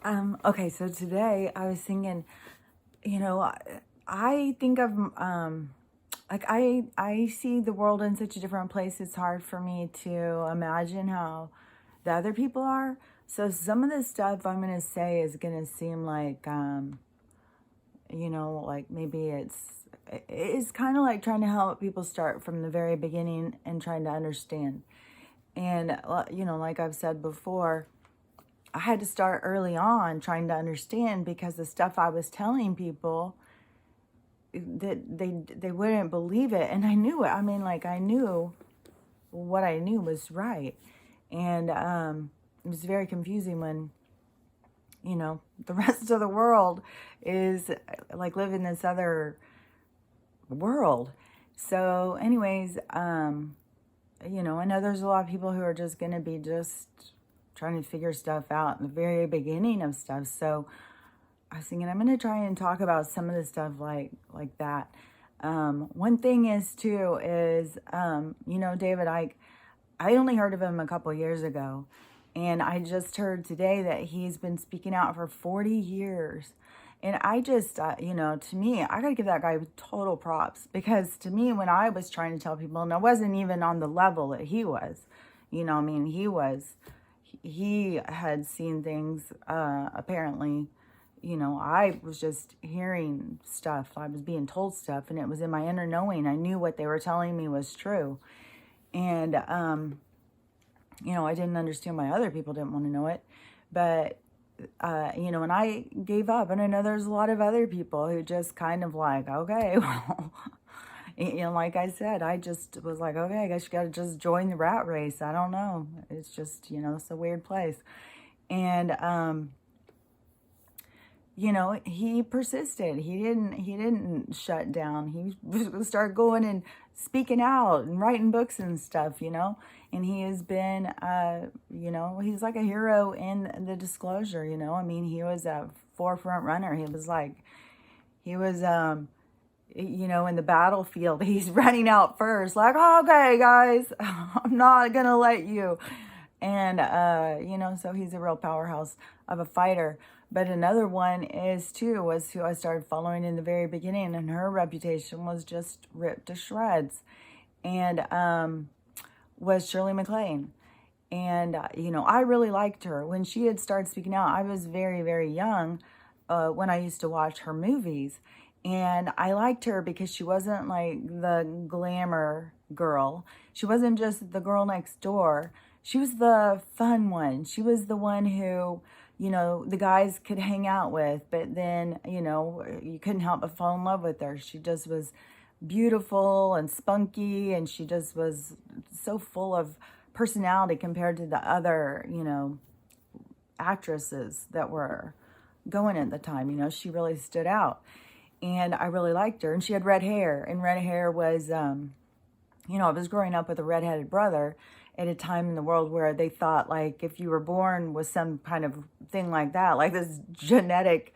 Okay, so today I was thinking, you know, I think of like I see the world in such a different place. It's hard for me to imagine how the other people are. So some of the stuff I'm gonna say is gonna seem like like maybe it's kind of like trying to help people start from the very beginning and trying to understand. And like I've said before, I had to start early on trying to understand because the stuff I was telling people that they wouldn't believe it, and I knew it. I mean, like I knew what I knew was right, and it was very confusing when the rest of the world is like living this other world. So, anyways, I know there's a lot of people who are just going to be just trying to figure stuff out in the very beginning of stuff. So I was thinking I'm going to try and talk about some of the stuff like that. One thing is too is David Icke. I only heard of him a couple years ago, and I just heard today that he's been speaking out for 40 years. And I just, to me, I got to give that guy total props because to me, when I was trying to tell people, and I wasn't even on the level that he was, I mean, he had seen things, apparently, I was just hearing stuff. I was being told stuff, and it was in my inner knowing. I knew what they were telling me was true. And, I didn't understand why other people didn't want to know it. But, and I gave up. And I know there's a lot of other people who just kind of like, okay, well, like I said, I just was like, okay, I guess you got to just join the rat race. I don't know. It's just, it's a weird place. And, he persisted. He didn't shut down. He started going and speaking out and writing books and stuff, and he has been, he's like a hero in the disclosure, I mean, he was a forefront runner. He was, in the battlefield, he's running out first, like, oh, okay, guys, I'm not going to let you. And, so he's a real powerhouse of a fighter. But another one was who I started following in the very beginning, and her reputation was just ripped to shreds, and was Shirley MacLaine. And, I really liked her. When she had started speaking out, I was very, very young when I used to watch her movies. And I liked her because she wasn't like the glamour girl. She wasn't just the girl next door. She was the fun one. She was the one who, the guys could hang out with, but then, you couldn't help but fall in love with her. She just was beautiful and spunky, and she just was so full of personality compared to the other, actresses that were going at the time. She really stood out, and I really liked her. And she had red hair, and red hair was, I was growing up with a redheaded brother at a time in the world where they thought, like, if you were born with some kind of thing like that, like this genetic,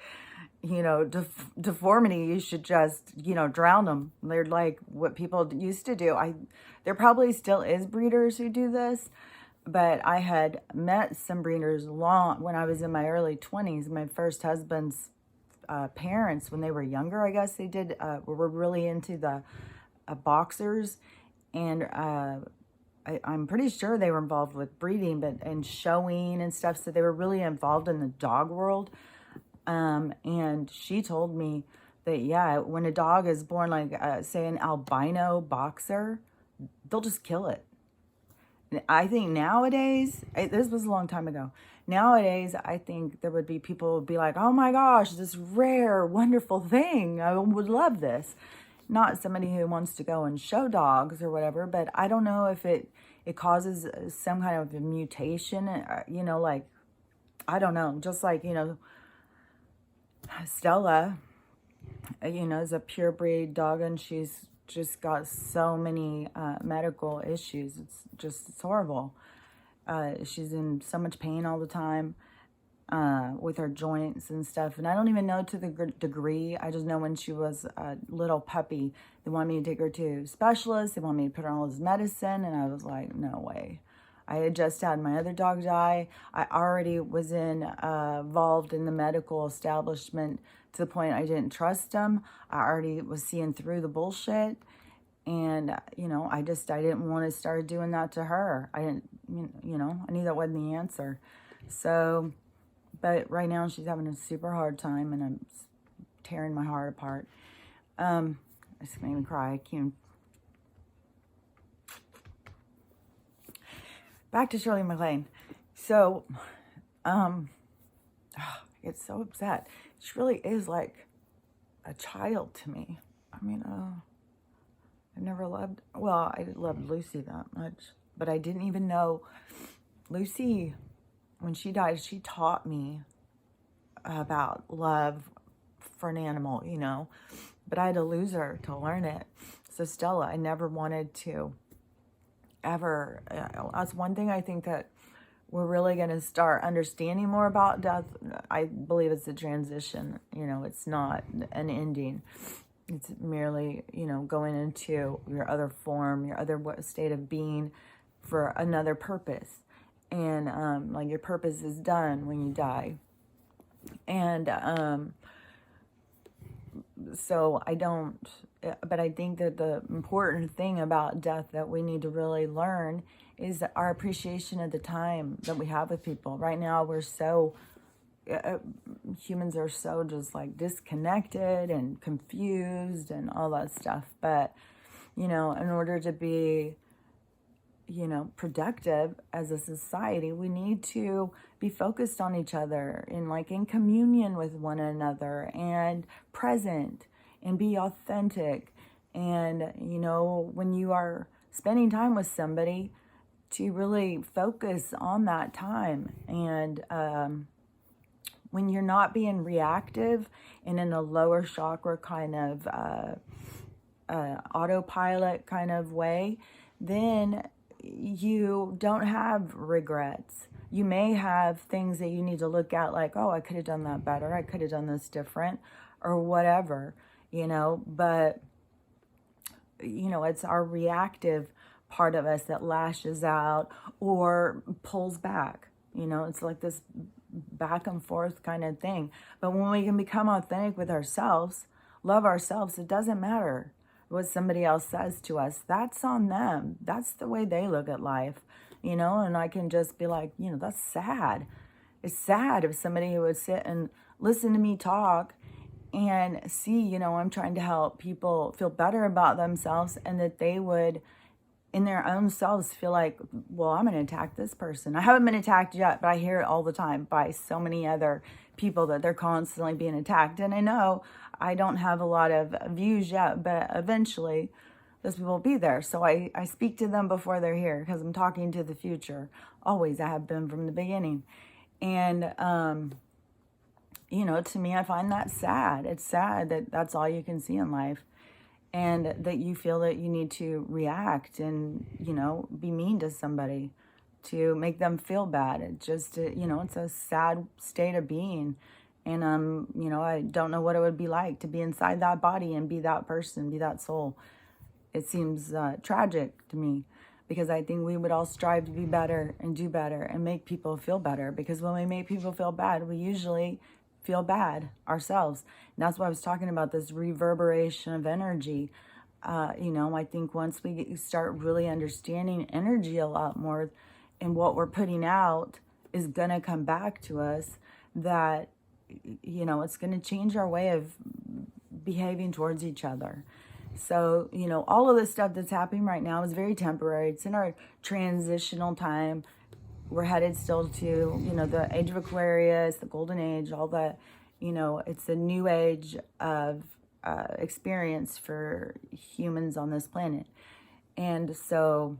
deformity, you should just, drown them. They're like what people used to do. There probably still is breeders who do this, but I had met some breeders when I was in my early 20s. My first husband's parents, when they were younger, I guess they did, were really into the boxers, and I'm pretty sure they were involved with breeding, and showing and stuff. So they were really involved in the dog world. And she told me that, yeah, when a dog is born, like, say an albino boxer, they'll just kill it. And I think nowadays, this was a long time ago. Nowadays, I think there would be people who would be like, oh my gosh, this rare, wonderful thing. I would love this. Not somebody who wants to go and show dogs or whatever, but I don't know if it causes some kind of a mutation, like, I don't know, just like, Stella, is a purebred dog, and she's just got so many medical issues. It's horrible. She's in so much pain all the time with her joints and stuff. And I don't even know to the degree. I just know when she was a little puppy, they wanted me to take her to specialists. They wanted me to put her on all this medicine. And I was like, no way. I had just had my other dog die. I already was involved in the medical establishment to the point I didn't trust them. I already was seeing through the bullshit. And, you know, I didn't want to start doing that to her. I didn't, you know, I knew that wasn't the answer. So, but right now she's having a super hard time, and I'm tearing my heart apart. It's made me cry. I can't. Back to Shirley MacLaine. So, I get so upset. She really is like a child to me. I mean, I never loved, well, I loved Lucy that much, but I didn't even know Lucy, when she died, she taught me about love for an animal, you know, but I had to lose her to learn it. So Stella, I never wanted to ever, that's one thing I think that we're really going to start understanding more about death. I believe it's a transition, you know, it's not an ending. It's merely, you know, going into your other form, your other state of being for another purpose. And like your purpose is done when you die. And so I don't, but I think that the important thing about death that we need to really learn is our appreciation of the time that we have with people. Right now we're so, humans are so just like disconnected and confused and all that stuff. But, you know, in order to be, you know, productive as a society, we need to be focused on each other and like in communion with one another and present and be authentic. And, you know, when you are spending time with somebody, to really focus on that time. And when you're not being reactive and in a lower chakra kind of autopilot kind of way, then you don't have regrets. You may have things that you need to look at like, oh, I could have done that better. I could have done this different or whatever, you know, but, you know, it's our reactive part of us that lashes out or pulls back. You know, it's like this back and forth kind of thing. But when we can become authentic with ourselves, love ourselves, it doesn't matter what somebody else says to us. That's on them. That's the way they look at life, you know, and I can just be like, you know, that's sad. It's sad if somebody would sit and listen to me talk and see, you know, I'm trying to help people feel better about themselves, and that they would in their own selves feel like, well, I'm going to attack this person. I haven't been attacked yet, but I hear it all the time by so many other people that they're constantly being attacked. And I know I don't have a lot of views yet, but eventually those people will be there. So I speak to them before they're here because I'm talking to the future. Always, I have been from the beginning. And, you know, to me, I find that sad. It's sad that that's all you can see in life. And that you feel that you need to react and, you know, be mean to somebody to make them feel bad. It just, you know, it's a sad state of being. And, you know, I don't know what it would be like to be inside that body and be that person, be that soul. It seems tragic to me, because I think we would all strive to be better and do better and make people feel better. Because when we make people feel bad, we usually feel bad ourselves. And that's why I was talking about this reverberation of energy. You know, I think once we start really understanding energy a lot more, and what we're putting out is going to come back to us, that, you know, it's going to change our way of behaving towards each other. So, you know, all of this stuff that's happening right now is very temporary. It's in our transitional time. We're headed still to, you know, the age of Aquarius, the golden age, all that, you know, it's a new age of experience for humans on this planet. And so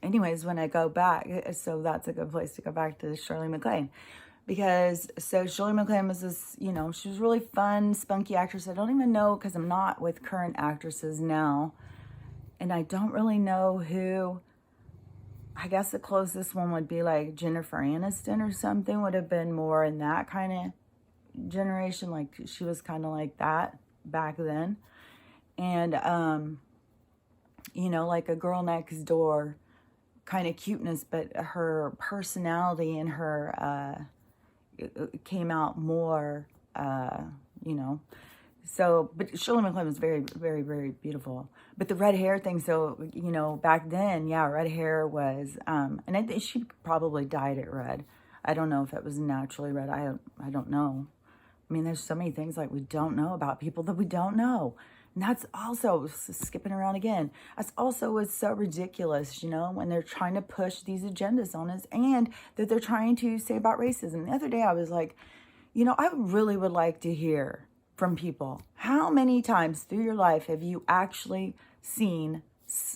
anyways, when I go back, so that's a good place to go back to Shirley MacLaine. Because, so Shirley MacLaine was this, you know, she was really fun, spunky actress. I don't even know, because I'm not with current actresses now. And I don't really know who. I guess the closest one would be like Jennifer Aniston or something, would have been more in that kind of generation. Like she was kind of like that back then. And, you know, like A Girl Next Door kind of cuteness, but her personality and her it came out more, you know. So, but Shirley MacLaine was very, very, very beautiful. But the red hair thing, so, you know, back then, yeah, red hair was, and I think she probably dyed it red. I don't know if it was naturally red. I don't know. I mean, there's so many things like we don't know about people that we don't know. And that's also, skipping around again, that's also what's so ridiculous, you know, when they're trying to push these agendas on us and that they're trying to say about racism. The other day I was like, you know, I really would like to hear from people. How many times through your life have you actually seen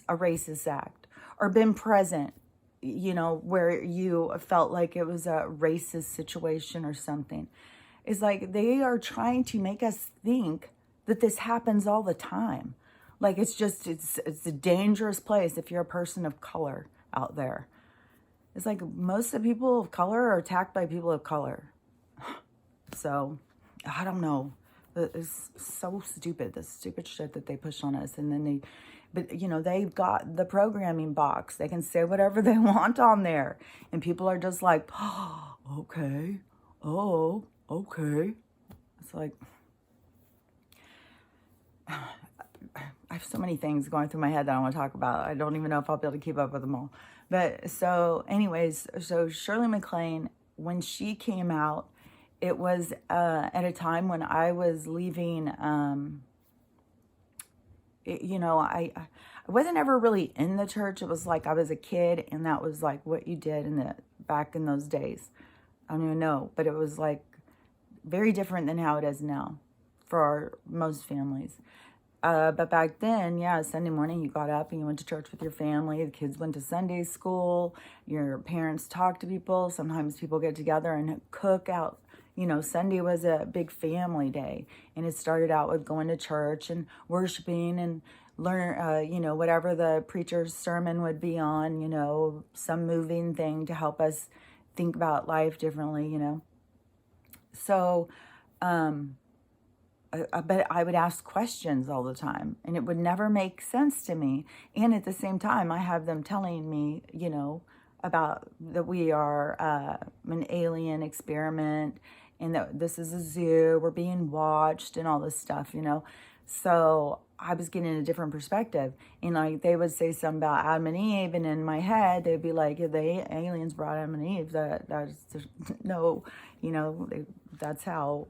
a racist act or been present, you know, where you felt like it was a racist situation or something? It's like they are trying to make us think that this happens all the time. Like it's a dangerous place if you're a person of color out there. It's like most of the people of color are attacked by people of color. So, I don't know. It's so stupid, the stupid shit that they push on us. And then but you know, they've got the programming box. They can say whatever they want on there. And people are just like, oh, okay, oh, okay. It's like, I have so many things going through my head that I want to talk about. I don't even know if I'll be able to keep up with them all. But so anyways, so Shirley MacLaine, when she came out, it was at a time when I was leaving, you know, I wasn't ever really in the church. It was like I was a kid, and that was like what you did back in those days. I don't even know, but it was like very different than how it is now for most families. But back then, yeah, Sunday morning you got up and you went to church with your family. The kids went to Sunday school. Your parents talked to people. Sometimes people get together and cook out. You know, Sunday was a big family day, and it started out with going to church and worshiping and learn, you know, whatever the preacher's sermon would be on, you know, some moving thing to help us think about life differently, you know. So, but I would ask questions all the time, and it would never make sense to me. And at the same time, I have them telling me, you know, about that we are an alien experiment, and that this is a zoo, we're being watched, and all this stuff, you know. So I was getting a different perspective. And like they would say something about Adam and Eve, and in my head they'd be like, the aliens brought Adam and Eve. That's no, you know, that's how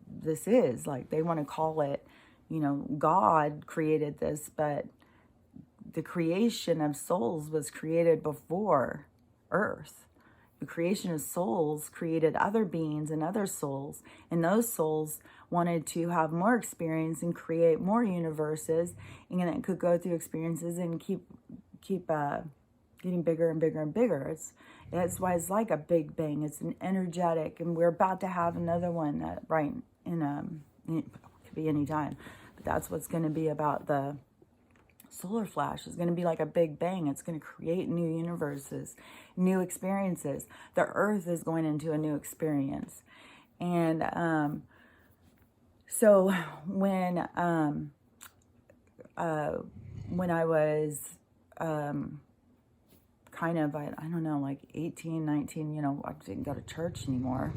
this is. Like they want to call it, you know, God created this, but the creation of souls was created before Earth. The creation of souls created other beings and other souls, and those souls wanted to have more experience and create more universes, and it could go through experiences and keep getting bigger and bigger and bigger. That's why it's like a big bang. It's an energetic, and we're about to have another one right in it could be any time, but that's what's going to be about the solar flash. Is going to be like a big bang. It's going to create new universes, new experiences. The earth is going into a new experience. And so when I was kind of, I don't know, like 18, 19, you know, I didn't go to church anymore.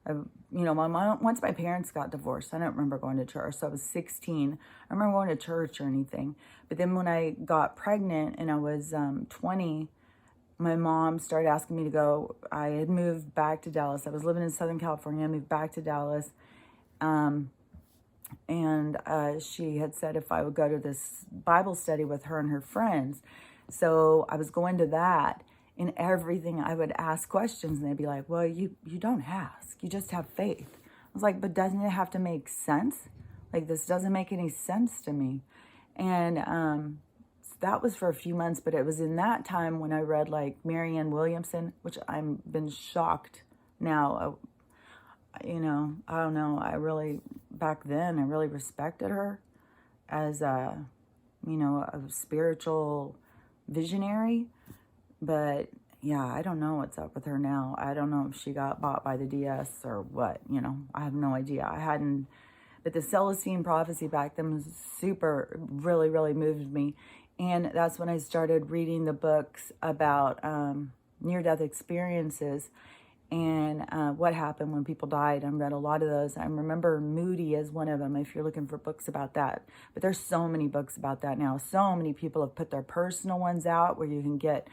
You know, once my parents got divorced, I don't remember going to church. So I was 16. I remember going to church or anything. But then when I got pregnant and I was 20, my mom started asking me to go. I had moved back to Dallas. I was living in Southern California. I moved back to Dallas. And she had said if I would go to this Bible study with her and her friends. So I was going to that. In everything, I would ask questions, and they'd be like, well, you don't ask. You just have faith. I was like, but doesn't it have to make sense? Like, this doesn't make any sense to me. And so that was for a few months, but it was in that time when I read, like, Marianne Williamson, which I've been shocked now. You know, I don't know. Back then, I really respected her as a, you know, a spiritual visionary. But yeah, I don't know what's up with her now. I don't know if she got bought by the DS or what, you know, I have no idea. But the Celestine prophecy back then was really, really moved me. And that's when I started reading the books about near-death experiences and what happened when people died. I read a lot of those. I remember Moody as one of them, if you're looking for books about that. But there's so many books about that now. So many people have put their personal ones out where you can get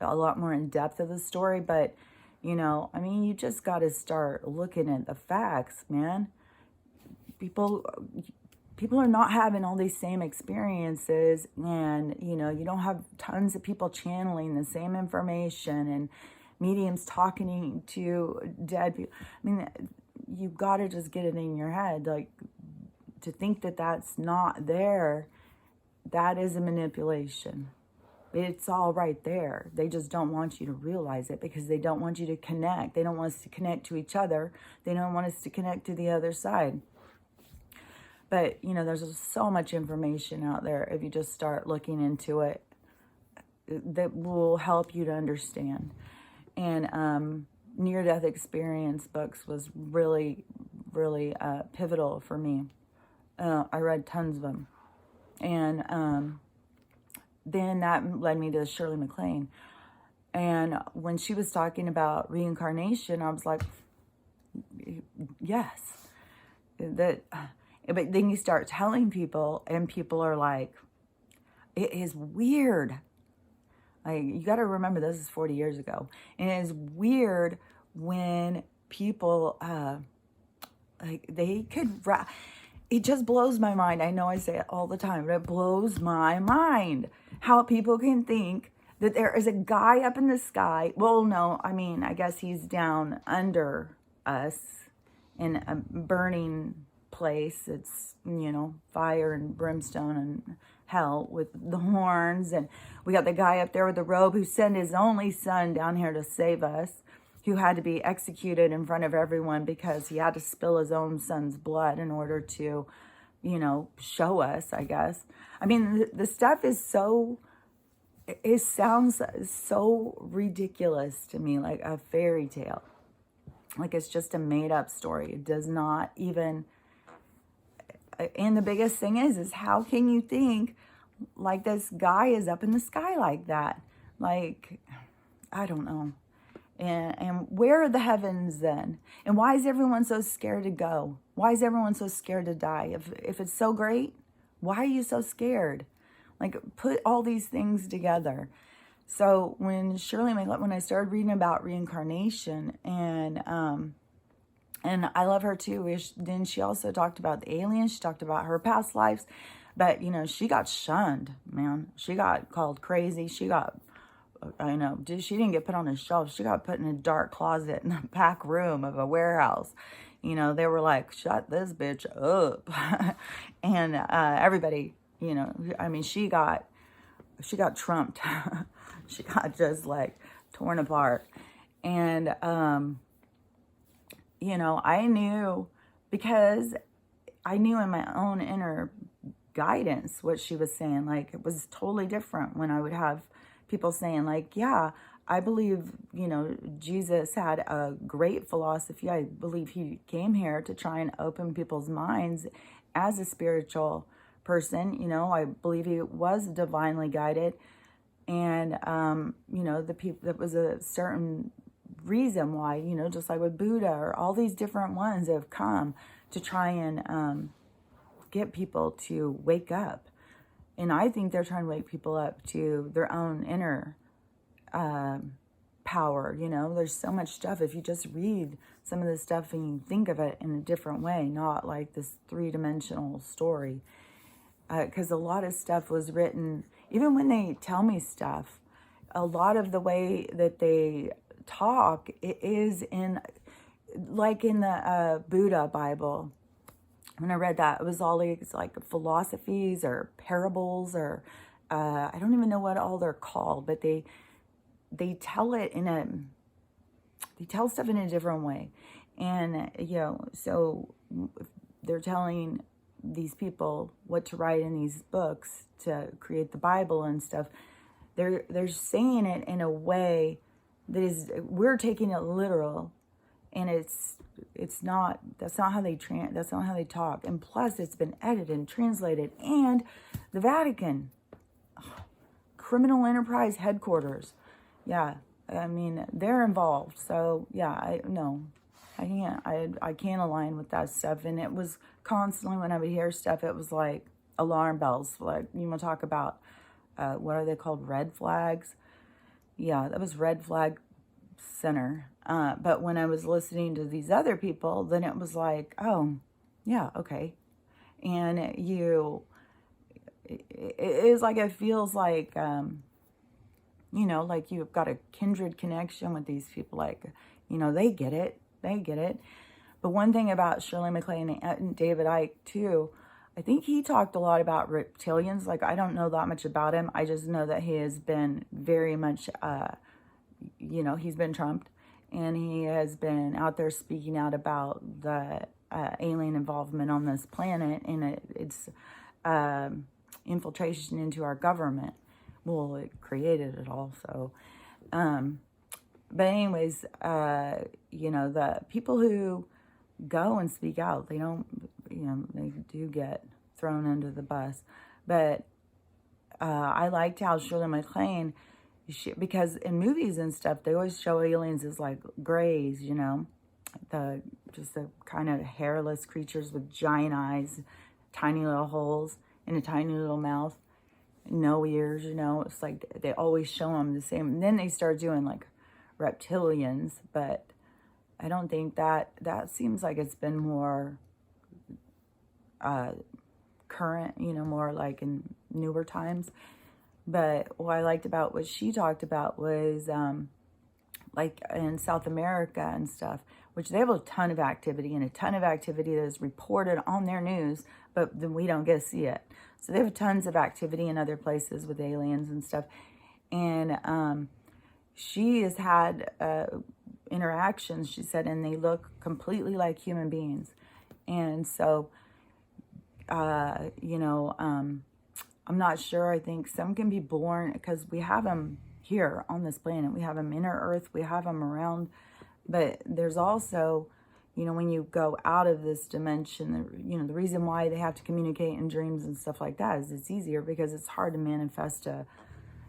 a lot more in depth of the story. But, you know, I mean, you just got to start looking at the facts, man. People are not having all these same experiences, and, you know, you don't have tons of people channeling the same information and mediums talking to dead people. I mean, you've got to just get it in your head, like, to think that that's not there, that is a manipulation. It's all right there. They just don't want you to realize it because they don't want you to connect. They don't want us to connect to each other. They don't want us to connect to the other side. But, you know, there's so much information out there if you just start looking into it that will help you to understand. And near-death experience books was really, really pivotal for me. I read tons of them. And then that led me to Shirley MacLaine. And when she was talking about reincarnation, I was like, yes. But then you start telling people, and people are like, it is weird. Like, you got to remember, this is 40 years ago. And it is weird when people, like, they could, it just blows my mind. I know I say it all the time, but it blows my mind how people can think that there is a guy up in the sky. Well, no, I mean, I guess he's down under us in a burning place. It's, you know, fire and brimstone and hell with the horns. And we got the guy up there with the robe who sent his only son down here to save us, who had to be executed in front of everyone because he had to spill his own son's blood in order to, you know, show us, I guess. I mean, the stuff is so, it sounds so ridiculous to me, like a fairy tale. Like it's just a made up story. It does not even, and the biggest thing is how can you think like this guy is up in the sky like that? Like, I don't know. And where are the heavens then? And why is everyone so scared to go? Why is everyone so scared to die? If it's so great, why are you so scared? Like, put all these things together. So when when I started reading about reincarnation, and I love her too. Then she also talked about the aliens. She talked about her past lives. But, you know, she got shunned, man. She got called crazy. She got, I know, she didn't get put on a shelf. She got put in a dark closet in the back room of a warehouse. You know, they were like, shut this bitch up. And everybody, you know, I mean, she got trumped. She got just like torn apart. And, you know, I knew, because I knew in my own inner guidance what she was saying. Like, it was totally different when I would have people saying, like, yeah, I believe, you know, Jesus had a great philosophy. I believe he came here to try and open people's minds as a spiritual person. You know, I believe he was divinely guided. And, you know, that was a certain reason why, you know, just like with Buddha or all these different ones have come to try and get people to wake up. And I think they're trying to wake people up to their own inner power. You know, there's so much stuff. If you just read some of this stuff and you think of it in a different way, not like this three-dimensional story. Because a lot of stuff was written, even when they tell me stuff, a lot of the way that they talk is in, like in the Buddha Bible. When I read that, it was all these like philosophies or parables or I don't even know what all they're called, but they tell it they tell stuff in a different way. And, you know, so they're telling these people what to write in these books to create the Bible and stuff. They're saying it in a way that is, we're taking it literal, and that's not how they talk. And plus, it's been edited and translated, and the Vatican. Oh, criminal enterprise headquarters. Yeah, I mean, they're involved. So yeah, I can't align with that stuff. And it was constantly, when I would hear stuff, it was like alarm bells. Like, you want to talk about, what are they called? Red flags. Yeah, that was red flag center. But when I was listening to these other people, then it was like, oh, yeah, okay. And it is like, it feels like, like you've got a kindred connection with these people. Like, they get it. They get it. But one thing about Shirley MacLaine and David Icke, too, I think he talked a lot about reptilians. Like, I don't know that much about him. I just know that he has been very much, he's been trumped. And he has been out there speaking out about the alien involvement on this planet and its infiltration into our government. Well, it created it all, so. But anyways, the people who go and speak out, they don't, they do get thrown under the bus. But I liked how Shirley MacLaine, because in movies and stuff, they always show aliens as like grays, the kind of hairless creatures with giant eyes, tiny little holes, and a tiny little mouth, no ears, it's like they always show them the same. And then they start doing like reptilians, but I don't think that seems like it's been more current, more like in newer times. But what I liked about what she talked about was like in South America and stuff, which they have a ton of activity and a ton of activity that is reported on their news, but then we don't get to see it. So they have tons of activity in other places with aliens and stuff. And she has had interactions, she said, and they look completely like human beings. And so, I'm not sure. I think some can be born, because we have them here on this planet. We have them inner Earth. We have them around. But there's also, when you go out of this dimension, the reason why they have to communicate in dreams and stuff like that is it's easier, because it's hard to manifest a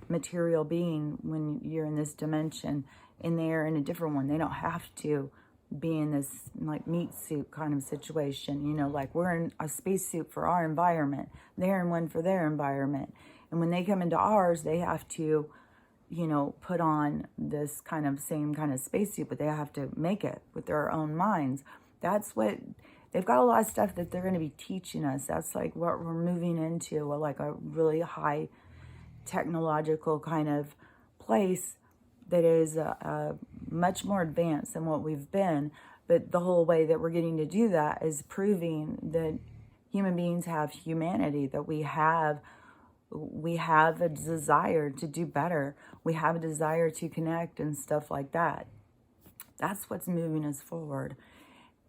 material being when you're in this dimension, and they're in a different one. They don't have to be in this like meat suit kind of situation, like we're in a spacesuit for our environment, they're in one for their environment. And when they come into ours, they have to, put on this kind of same kind of spacesuit, but they have to make it with their own minds. That's what they've got, a lot of stuff that they're going to be teaching us. That's like what we're moving into, like a really high technological kind of place that is much more advanced than what we've been. But the whole way that we're getting to do that is proving that human beings have humanity, that we have a desire to do better. We have a desire to connect and stuff like that. That's what's moving us forward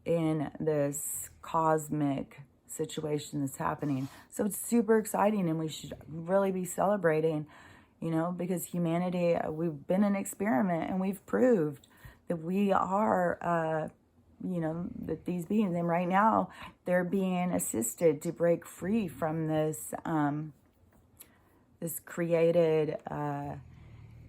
in this cosmic situation that's happening. So it's super exciting, and we should really be celebrating, because humanity, we've been an experiment, and we've proved that we are, that these beings, and right now they're being assisted to break free from this, this created,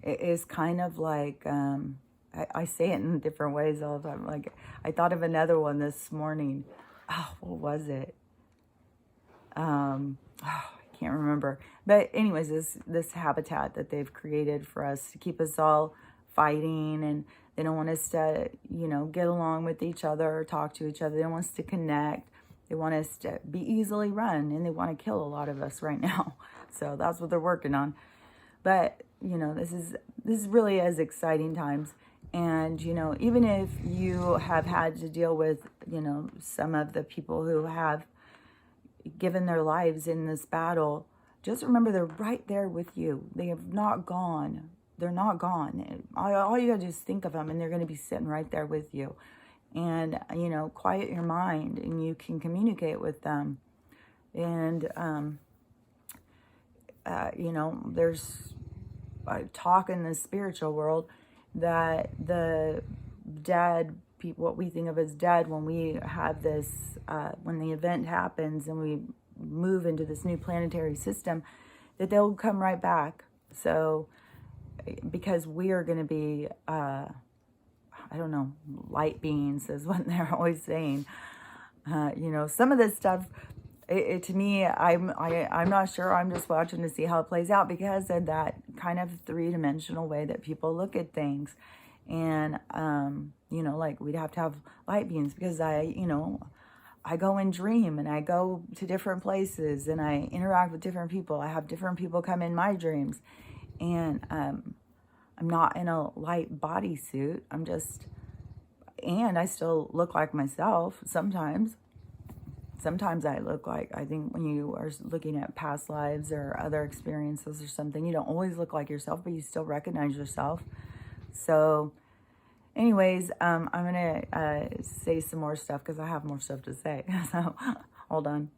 it is kind of like, I say it in different ways all the time. Like, I thought of another one this morning. Oh, what was it? I can't remember. But anyways, this habitat that they've created for us to keep us all fighting, and they don't want us to, get along with each other or talk to each other. They don't want us to connect. They want us to be easily run, and they want to kill a lot of us right now. So that's what they're working on. But, this is really as exciting times. And, even if you have had to deal with, some of the people who have given their lives in this battle, just remember they're right there with you. They have not gone. They're not gone. All you got to do is think of them, and they're going to be sitting right there with you. And, quiet your mind, and you can communicate with them. And, there's talk in the spiritual world that the dead people, what we think of as dead, when we have this, when the event happens and we move into this new planetary system, that they'll come right back. So, because we are going to be, I don't know, light beings is what they're always saying. You know, some of this stuff, to me, I'm not sure. I'm just watching to see how it plays out because of that kind of three-dimensional way that people look at things. And, you know, like we'd have to have light beings because you know, I go and dream and I go to different places and I interact with different people. I have different people come in my dreams. And I'm not in a light bodysuit. And I still look like myself sometimes. Sometimes I look like, I think when you are looking at past lives or other experiences or something, you don't always look like yourself, but you still recognize yourself. So anyways, I'm going to say some more stuff because I have more stuff to say. So hold on.